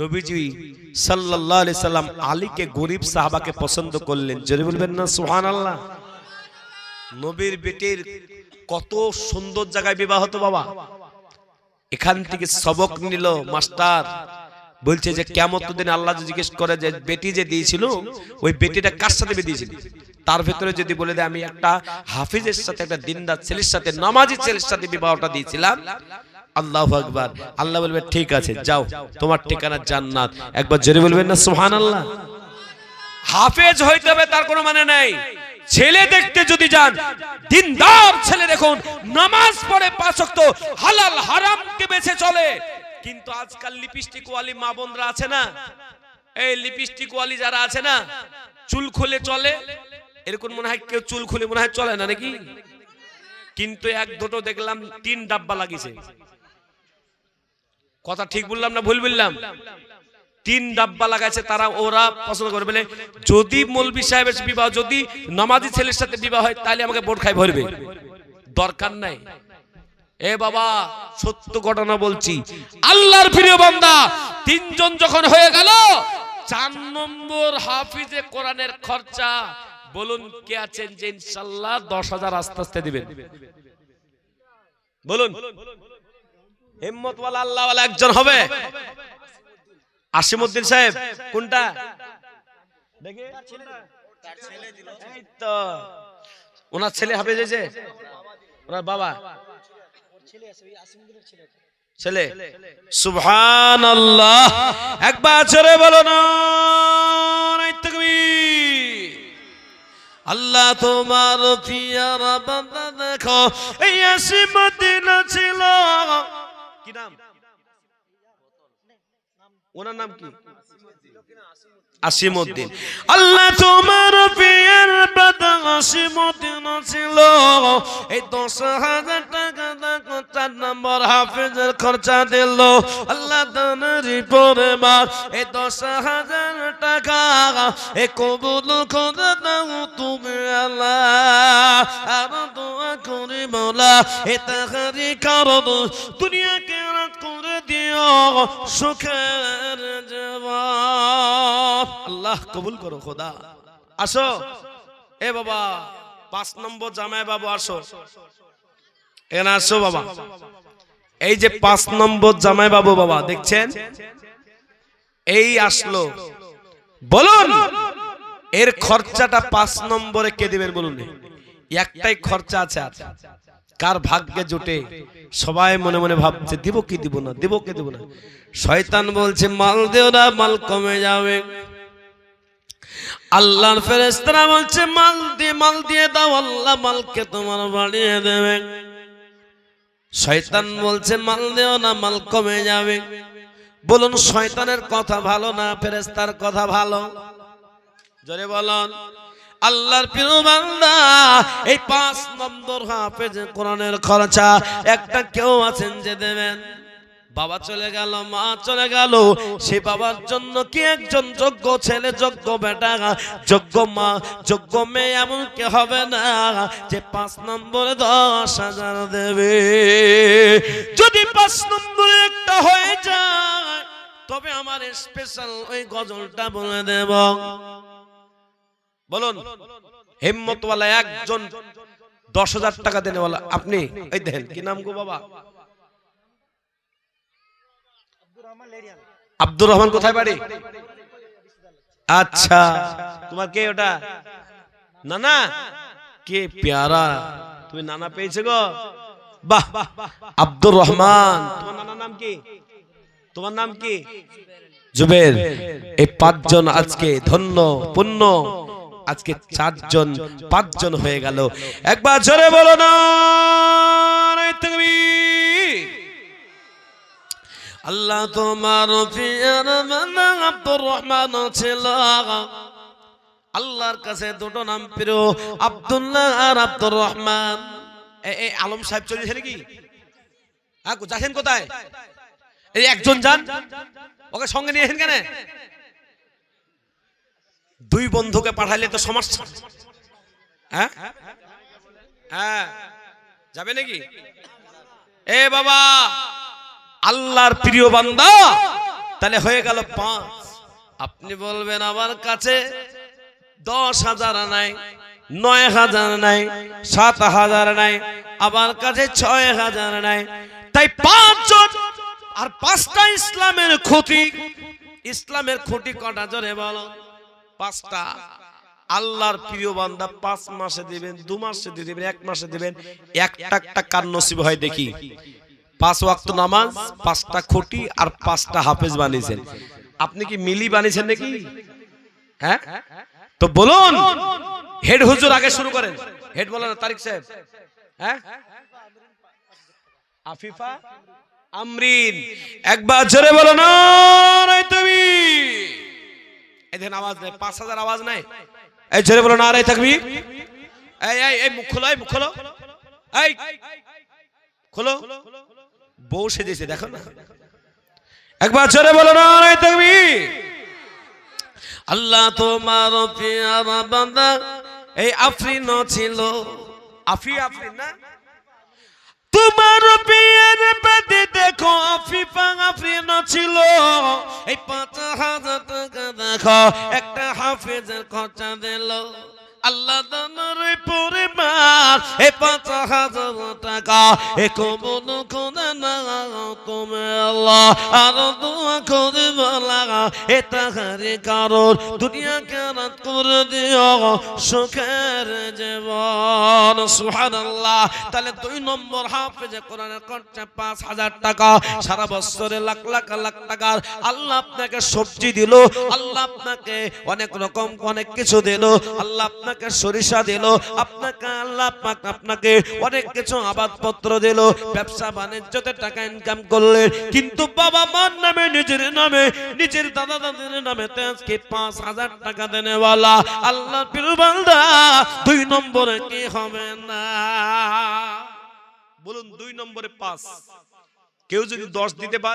নবীজি সাল্লাল্লাহু আলাইহি সাল্লাম আলীকে গরিব সাহাবাকে পছন্দ করলেন। জোরে বলবেন না সুবহানাল্লাহ। নবীর বেটির কত সুন্দর জায়গায় বিবাহ হতো বাবা। এখান থেকে সবক নিল মাস্টার, বলছে যে কিয়ামতের দিনে আল্লাহ জিজ্ঞেস করে যে বেটি যে দিয়েছিল ওই বেটিটা কার সাথে দিয়েছিল, তার ভিতরে যদি বলে দেয় আমি একটা হাফিজের সাথে, একটা দিনদার ছেলের সাথে, নামাজি ছেলের সাথে বিবাহটা দিয়েছিলাম, আল্লাহু আকবার, আল্লাহ বলবে ঠিক আছে যাও, তোমার ঠিকানা জান্নাত। একবার জোরে বলবেন না সুবহানাল্লাহ। হাফেজ হইতে হবে তার কোনো মানে নাই। ছেলে দেখতে যদি যান, দিনদার ছেলে দেখুন, নামাজ পড়ে 5 ওয়াক্ত, হালাল হারামকে বেছে চলে। কিন্তু আজকাল লিপস্টিক ওয়ালি মা বোনরা আছে না, এই লিপস্টিক ওয়ালি যারা আছে না, চুল খুলে চলে, এরকম মনে হয় কেউ চুল খুলে মনে হয় চলে না নাকি? কিন্তু এক দুটো দেখলাম 3 ডাব্বা লাগিয়েছে। কথা ঠিক বললাম না ভুল বললাম? 3 ডাব্বা লাগাইছে তারা, ওরা পছন্দ করে বলে যদি মৌলভী সাহেবের বিবাহ, যদি নামাজি ছেলের সাথে বিবাহ হয় তাহলে আমাকে বোট খাই ভরবে, দরকার নাই। এ বাবা সত্য ঘটনা বলছি, আল্লাহর প্রিয় বান্দা 3 জন যখন হয়ে গেল, 4 নম্বর হাফিজে কোরআনের খরচা বলুন কে আছেন যে ইনশাআল্লাহ 10,000 আস্তে আস্তে দিবেন? বলুন হিম্মতওয়ালা আল্লাহওয়ালা একজন হবে? আসিমউদ্দিন সাহেব কোনটা দেখে? তার ছেলে দিল, এই তো ওনার ছেলে হাফেজ হয়েছে, ওনার বাবা ছেলে। সুবহানাল্লাহ, একবার জোরে বলো না তাকবীর। আল্লাহ তোমার পিয়ারা বান্দা দেখো, এই আসিমউদ্দিন ছিল, কি নাম ওনার নাম কি? আসিমউদ্দিন। আল্লাহ তোমার পিয়ার বান্দা আসিমউদ্দিন ছিল, এই 10,000 টাকা দেখো 4 নম্বর হাফেজের খরচা দিল। আল্লাহ দানের পরিমাণ এই 10,000 টাকা এ কবুল করে দাও তুমি আল্লাহ। আর দোয়া করি মাওলা এ তাহারি কারণ দুনিয়াকে রাত করে দিও সুখের জীবন। আল্লাহ কবুল করো খোদা। আসো এ বাবা 5 নম্বর জামাই বাবু আসো, এখানে আসো বাবা। এই যে 5 নম্বর জামাই বাবু বাবা দেখছেন, এই আসলো, বলুন এর খরচাটা 5 নম্বরে কে দিবেন বলুন? একটাই খরচা আছে, কার ভাগ্যে জুটে সবাই মনে মনে ভাবছে দিব কি দিব না, দিব কি দিব না। শয়তান বলছে মাল দেও না, মাল কমে যাবে। আল্লাহর ফেরেশতারা বলছে মাল দিয়ে দাও, আল্লাহ মালকে তোমার বাড়িয়ে দেবে। শয়তান বলছে মাল দেও না, মাল কমে যাবে। বলুন শয়তানের কথা ভালো না ফেরেশতার কথা ভালো? জোরে বলুন। আল্লাহর প্রিয় বান্দা এই 5 নম্বর হাফেজ কোরআনের খরচা একটা কেউ আছেন যে দেবেন? বাবা চলে গেল, মা চলে গেল, সে বাবার জন্য কি একজন যোগ্য ছেলে, যোগ্য বেটা, যোগ্য মা, যোগ্য মেয়ে এমন কে হবে না যে 5 নম্বরে 10,000 দেবে? যদি 5 নম্বরে একটা হয়ে যায় তবে আমার স্পেশাল ওই গজলটা বলে দেব। বলুন হিম্মতওয়ালা একজন 10,000 টাকা দেনেওয়ালা আপনি, এই দেখেন কি নাম গো বাবা? আব্দুর রহমান। কোথায় বাড়ি? আচ্ছা তোমার কে ওটা? নানা? কে প্যারা, তুমি নানা পেয়েছো গো, বাহ। আব্দুর রহমান, তোমার নানার নাম কি? তোমার নাম কি? জুবের। এই 5 জন আজকে ধন্য পুণ্য, আজকে 4 জন 5 জন হয়ে গেল। একবার জোরে বলো না তাকবীর। আল্লাহ তোমার প্রিয় বান্দা আব্দুর রহমান ছিল, আল্লাহর কাছে দুটো নাম প্রিয়, আব্দুল্লাহ আর আব্দুর রহমান। এই আলম সাহেব চলেছে নাকি? হ্যাঁ যাচ্ছেন কোথায়? এই একজন যান, ওকে সঙ্গে নিয়ে এসেন কেন? 2 বন্ধুকে পাঠাইলে তো সমস্যা। হ্যাঁ হ্যাঁ যাবে নাকি? এ বাবা আল্লাহর প্রিয় বান্দা তাহলে হয়ে গেল 5। আপনি বলবেন আমার কাছে 10,000 নাই, 9,000 নাই, 7,000 নাই, আমার কাছে 6,000 নাই। তাই 5 জন আর 5টা ইসলামের খুঁটি। ইসলামের খুঁটি কটা জোরে বলো? 5টা। আল্লাহর প্রিয় বান্দা 5 মাসে দিবেন, 2 মাসে দিবেন, 1 মাসে দিবেন, একটা কার নসিব হয় দেখি। 5 ওয়াক্ত নামাজ, 5টা খুঁটি আর 5টা হাফেজ বানিয়েছেন। আপনি কি মিলি বানিয়েছেন নাকি? হ্যাঁ, তো বলুন হেড হুজুর আগে শুরু করেন। হেড বলেন না তারিক সাহেব। হ্যাঁ, আফিফা আমরিন, একবার জোরে বলো না নারায়ে তাকবীর। এই দেখেন আওয়াজ নাই, 5,000 আওয়াজ নাই। এই জোরে বলো নারায়ে তাকবীর। এই মুখ খোলো, মুখ খোলো, এই খোলো। বউ সেজেছে দেখো না। একবার জোরে বলো নারায়ে তাকবীর। আল্লাহ তোমার পেয়ারা বান্দা এই আফরিন ছিল, আফরিন না, তোমার পেয়ার বাদে দেখো আফিফা আফরিন ছিল। এই 5,000 টাকা দেখো একটা হাফেজের খরচা দিল। আল্লাহ দানের পরিবার এই 5,000 টাকা এ কবুল করে না তুমি আল্লাহ। আর দোয়া করে বলা এ তাহারি কারণ দুনিয়া কেরাত করে দিও সুখের জীবন। সুবহানাল্লাহ। তাহলে 2 নম্বর হাফেজে কোরআনের খরচা 5,000 টাকা। সারা বছরে লাখ টাকার আল্লাহ আপনাকে সবজি দিল, আল্লাহ আপনাকে অনেক রকম অনেক কিছু দিল, আল্লাহ আপনাকে সরিষা দিল, আপনাকে আল্লাহ পাক আপনাকে অনেক কিছু আবাদপত্র দিল, ব্যবসা বাণিজ্যতে টাকা ইনকাম করলেন, কিন্তু বাবা মার নামে নিজের নামে নিজের দাদা দাদির নামে আজকে 5,000 টাকা দেনেওয়ালা আল্লাহ প্রিয় বান্দা 2 নম্বরে কি হবে না? বলুন 2 নম্বরে 5। কেউ যদি 10 দিতে পারে